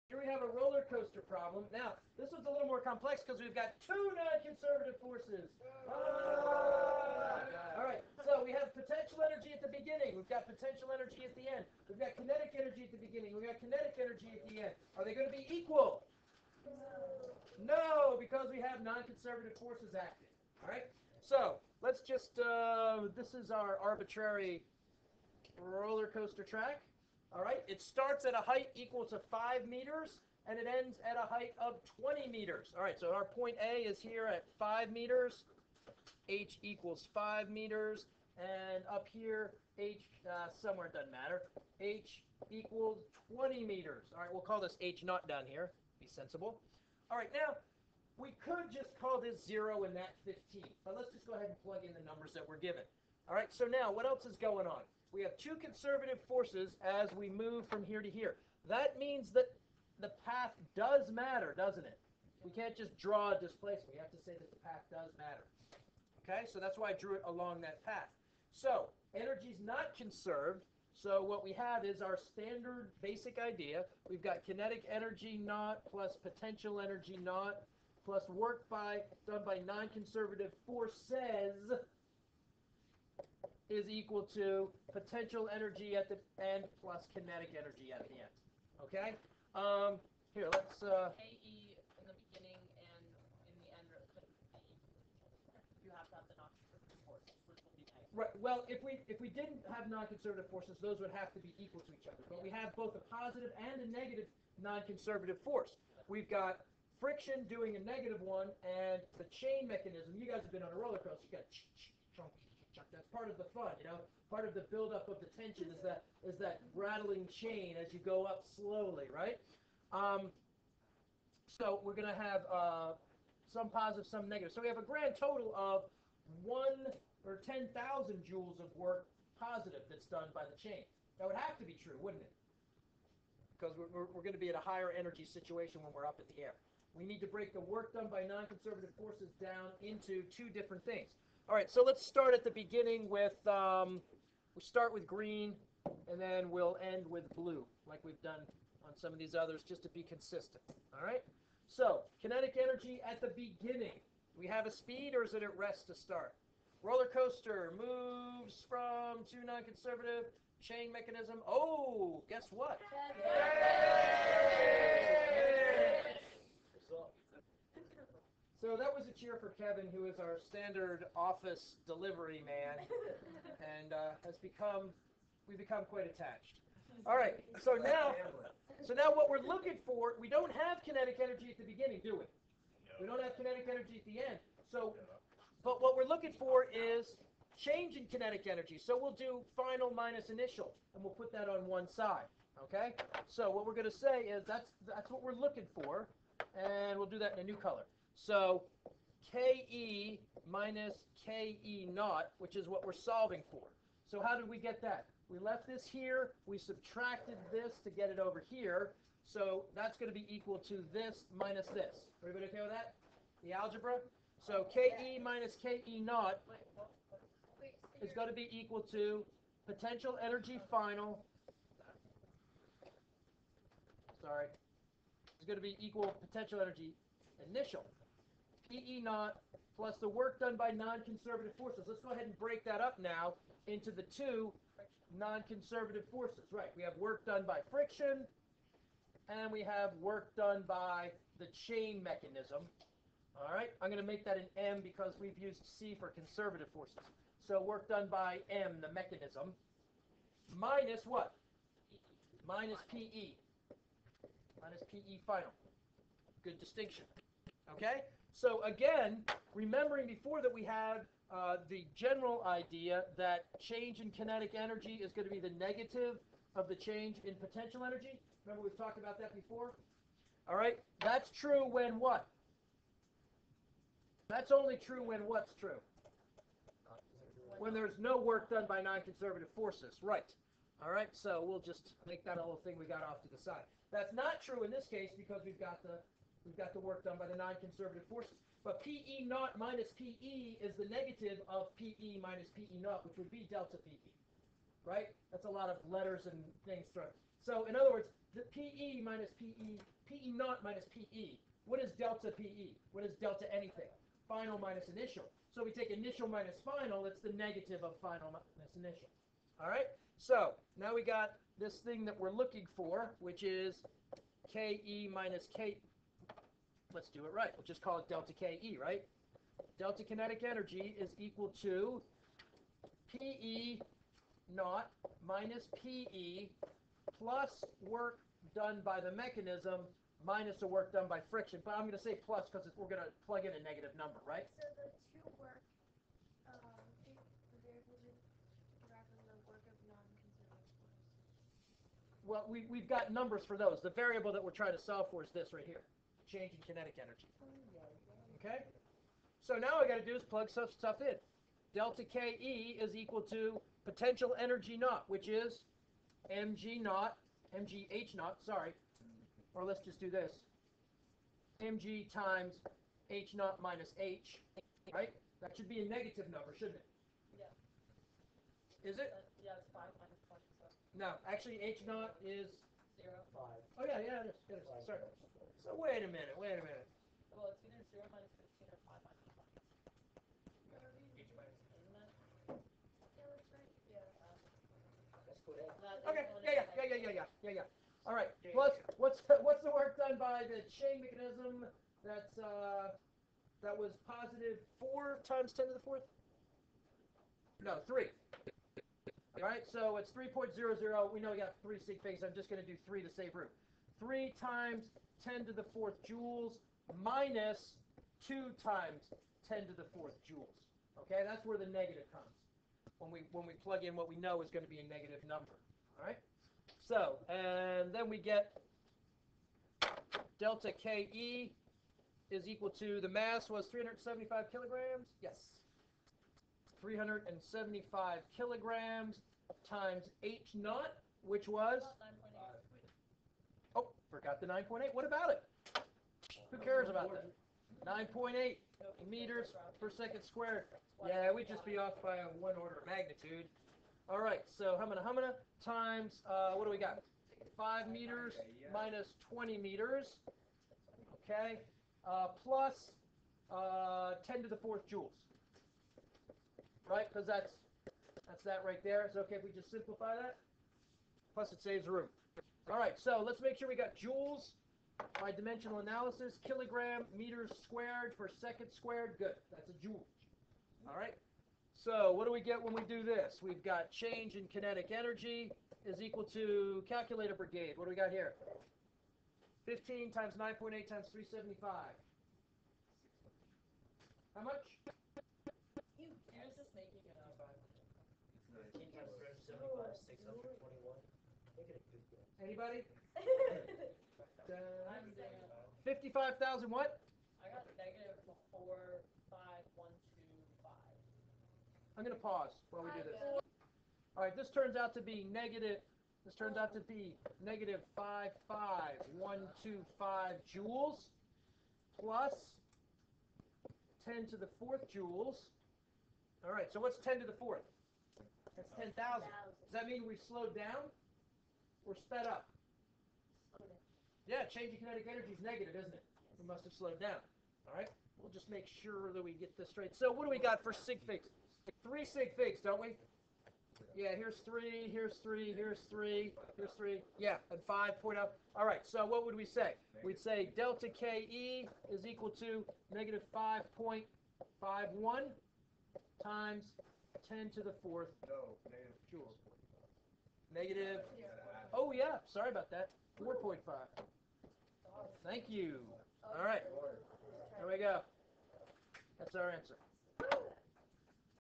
Here we have a roller coaster problem. Now, this one's a little more complex because we've got two non-conservative forces. All right, so we have potential energy at the beginning. We've got potential energy at the end. We've got kinetic energy at the beginning. We've got kinetic energy at the end. Are they going to be equal? No, because we have non-conservative forces acting. All right, so let's just, this is our arbitrary roller coaster track. All right, it starts at a height equal to 5 meters, and it ends at a height of 20 meters. All right, so our point A is here at 5 meters. H equals 5 meters, and up here, H, somewhere, it doesn't matter. H equals 20 meters. All right, we'll call this H naught down here. Be sensible. All right, now, we could just call this 0 and that 15, but let's just go ahead and plug in the numbers that we're given. All right, so now, what else is going on? We have two conservative forces as we move from here to here. That means that the path does matter, doesn't it? We can't just draw a displacement. We have to say that the path does matter. Okay, so that's why I drew it along that path. So, energy is not conserved. So what we have is our standard basic idea. We've got kinetic energy naught plus potential energy naught plus work done by non-conservative forces is equal to potential energy at the end plus kinetic energy at the end. Okay? Here, let's... KE in the beginning and in the end couldn't be. You have to have the non-conservative forces, which will be negative. Right. Well, if we didn't have non-conservative forces, those would have to be equal to each other. But we have both a positive and a negative non-conservative force. We've got friction doing a negative one, and the chain mechanism. You guys have been on a roller coaster. You got chunk. That's part of the fun, you know. Part of the buildup of the tension is that rattling chain as you go up slowly, right? So we're going to have some positive, some negative. So we have a grand total of 1 or 10,000 joules of work positive that's done by the chain. That would have to be true, wouldn't it? Because we're going to be at a higher energy situation when we're up in the air. We need to break the work done by non-conservative forces down into two different things. All right, so let's start at the beginning with, we'll start with green, and then we'll end with blue, like we've done on some of these others, just to be consistent. All right? So, kinetic energy at the beginning. Do we have a speed, or is it at rest to start? Roller coaster moves from to non-conservative, chain mechanism. Oh, guess what? So that was a cheer for Kevin, who is our standard office delivery man, and we've become quite attached. All right, so now what we're looking for, we don't have kinetic energy at the beginning, do we? We don't have kinetic energy at the end. So, but what we're looking for is change in kinetic energy. So we'll do final minus initial, and we'll put that on one side. Okay? So what we're going to say is that's what we're looking for, and we'll do that in a new color. So KE minus KE naught, which is what we're solving for. So how did we get that? We left this here, we subtracted this to get it over here, so that's going to be equal to this minus this. Everybody okay with that? The algebra? So KE minus KE naught is going to be equal to potential energy final, it's going to be equal potential energy initial. PE naught plus the work done by non-conservative forces. Let's go ahead and break that up now into the two non-conservative forces. Right, we have work done by friction, and we have work done by the chain mechanism. All right, I'm going to make that an M because we've used C for conservative forces. So work done by M, the mechanism, minus what? Minus PE. Minus PE final. Good distinction. Okay? So again, remembering before that we had the general idea that change in kinetic energy is going to be the negative of the change in potential energy. Remember we've talked about that before? All right? That's true when what? That's only true when what's true? When there's no work done by non-conservative forces. Right. All right? So we'll just make that a little thing we got off to the side. That's not true in this case because we've got the work done by the non-conservative forces. But PE naught minus PE is the negative of PE minus PE naught, which would be delta PE. Right? That's a lot of letters and things thrown. So in other words, the PE minus PE, PE naught minus PE. What is delta PE? What is delta anything? Final minus initial. So we take initial minus final, it's the negative of final minus initial. All right? So now we got this thing that we're looking for, which is KE minus K. Let's do it right. We'll just call it delta KE, right? Delta kinetic energy is equal to PE naught minus PE plus work done by the mechanism minus the work done by friction. But I'm going to say plus because we're going to plug in a negative number, right? So the two work, the variables are derived from the work of non-conservative force. Well, we've got numbers for those. The variable that we're trying to solve for is this right here, change in kinetic energy. Okay? So now all I got to do is plug some stuff in. Delta KE is equal to potential energy naught, which is mg naught, mgh naught, sorry. Or let's just do this. mg times h naught minus h, right? That should be a negative number, shouldn't it? Yeah. Is it? Yeah, it's 5 minus 20, so No, actually h naught is 0. 5. Oh yeah, it is. Sorry. So wait a minute. Well, it's either 0 minus 15 or 5 minus 20. Isn't it? Yeah, that's right. Yeah. Let's go ahead. Okay. Yeah. All right. Plus, what's the work done by the chain mechanism? That was positive 4 times 10 to the 4th. No, 3. All right. So it's 3.00. We know we got 3 sig figs. I'm just going to do 3 to save room. 3 times 10 to the 4th joules minus 2 times 10 to the 4th joules. Okay, that's where the negative comes. When we plug in what we know is going to be a negative number. All right. So, and then we get delta KE is equal to, the mass was 375 kilograms. Yes. 375 kilograms times H naught, which was, About 9.8. oh, forgot the 9.8. What about it? Who cares about that? 9.8 meters per second squared. Yeah, we'd just be off by 1 order of magnitude. All right, so humana times, what do we got? 5 meters minus 20 meters, okay, plus 10 to the 4th joules, right? Because that's that right there. It's okay if we just simplify that. Plus it saves room. All right, so let's make sure we got joules by dimensional analysis. Kilogram meters squared per second squared. Good, that's a joule. All right. So what do we get when we do this? We've got change in kinetic energy is equal to, calculator brigade. What do we got here? 15 times 9.8 times 375. How much? You're just making it up. 15 times 375, 621. Make it a good guess. Anybody? I'm doing it. 55,000 what? I got negative 45125. I'm going to pause while we do this. All right, this turns out to be negative 55125 joules plus 10 to the 4th joules. All right, so what's 10 to the 4th? That's 10,000. Does that mean we've slowed down or sped up? Yeah, change in kinetic energy is negative, isn't it? We must have slowed down. All right, we'll just make sure that we get this straight. So what do we got for sig figs? 3 sig figs, don't we? Yeah, here's 3, here's 3, here's 3, here's 3. Yeah, and 5.0. All right, so what would we say? We'd say delta KE is equal to negative 5.51 times 10 to the 4th joules. Negative, oh yeah, sorry about that, 4.5. Thank you. All right, there we go. That's our answer.